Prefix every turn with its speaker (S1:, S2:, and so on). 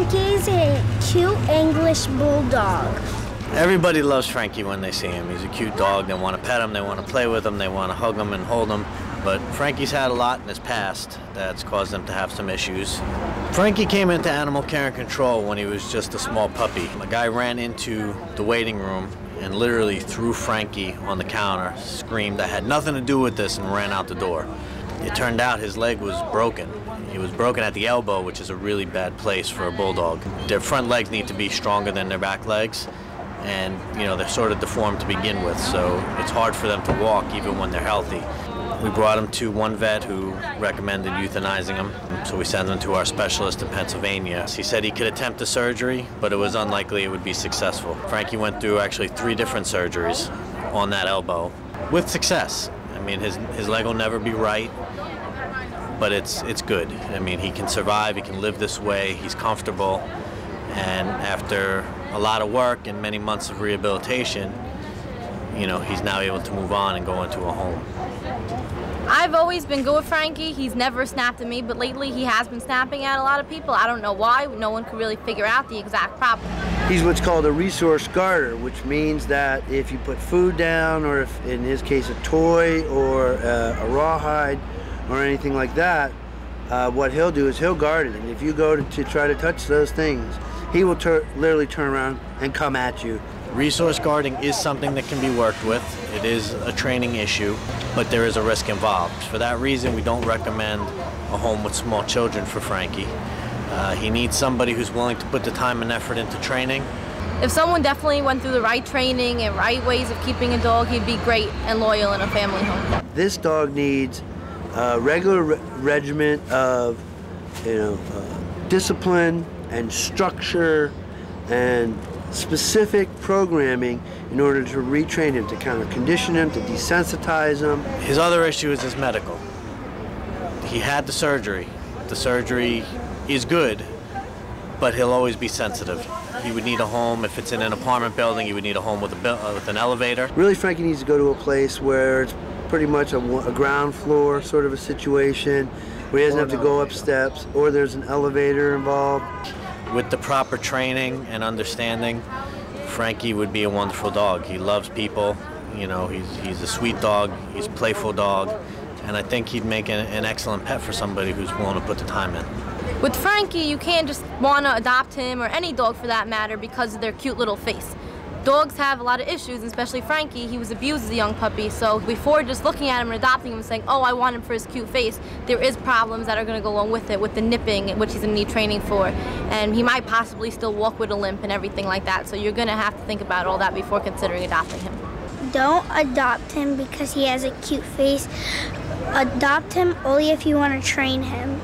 S1: Frankie's a cute English bulldog.
S2: Everybody loves Frankie when they see him. He's a cute dog. They want to pet him, they want to play with him, they want to hug him and hold him. But Frankie's had a lot in his past that's caused him to have some issues. Frankie came into animal care and control when he was just a small puppy. A guy ran into the waiting room and literally threw Frankie on the counter, screamed, "I had nothing to do with this," and ran out the door. It turned out his leg was broken. He was broken at the elbow, which is a really bad place for a bulldog. Their front legs need to be stronger than their back legs, and they're sort of deformed to begin with, so it's hard for them to walk even when they're healthy. We brought him to one vet who recommended euthanizing him, so we sent him to our specialist in Pennsylvania. He said he could attempt the surgery, but it was unlikely it would be successful. Frankie went through actually 3 different surgeries on that elbow with success. I mean, his leg will never be right, but it's good. I mean, he can survive, he can live this way, he's comfortable, and after a lot of work and many months of rehabilitation, he's now able to move on and go into a home.
S3: I've always been good with Frankie. He's never snapped at me, but lately he has been snapping at a lot of people. I don't know why. No one could really figure out the exact problem.
S4: He's what's called a resource guarder, which means that if you put food down, or if, in his case, a toy or a rawhide or anything like that, what he'll do is he'll guard it. And if you go to try to touch those things, he will literally turn around and come at you.
S2: Resource guarding is something that can be worked with. It is a training issue, but there is a risk involved. For that reason, we don't recommend a home with small children for Frankie. He needs somebody who's willing to put the time and effort into training.
S3: If someone definitely went through the right training and right ways of keeping a dog, he'd be great and loyal in a family home.
S4: This dog needs a regular regimen of discipline and structure and specific programming in order to retrain him, to kind of condition him, to desensitize him.
S2: His other issue is his medical. He had the surgery. The surgery is good, but he'll always be sensitive. He would need a home. If it's in an apartment building, he would need a home with an elevator.
S4: Really, Frankie needs to go to a place where it's pretty much a ground floor sort of a situation, where he doesn't have to go up steps, or there's an elevator involved.
S2: With the proper training and understanding, Frankie would be a wonderful dog. He loves people, he's a sweet dog, he's a playful dog, and I think he'd make an excellent pet for somebody who's willing to put the time in.
S3: With Frankie, you can't just want to adopt him, or any dog for that matter, because of their cute little face. Dogs have a lot of issues, especially Frankie. He was abused as a young puppy, so before just looking at him and adopting him and saying, "Oh, I want him for his cute face," there is problems that are going to go along with it, with the nipping, which he's going to need training for. And he might possibly still walk with a limp and everything like that, so you're going to have to think about all that before considering adopting him.
S1: Don't adopt him because he has a cute face. Adopt him only if you want to train him.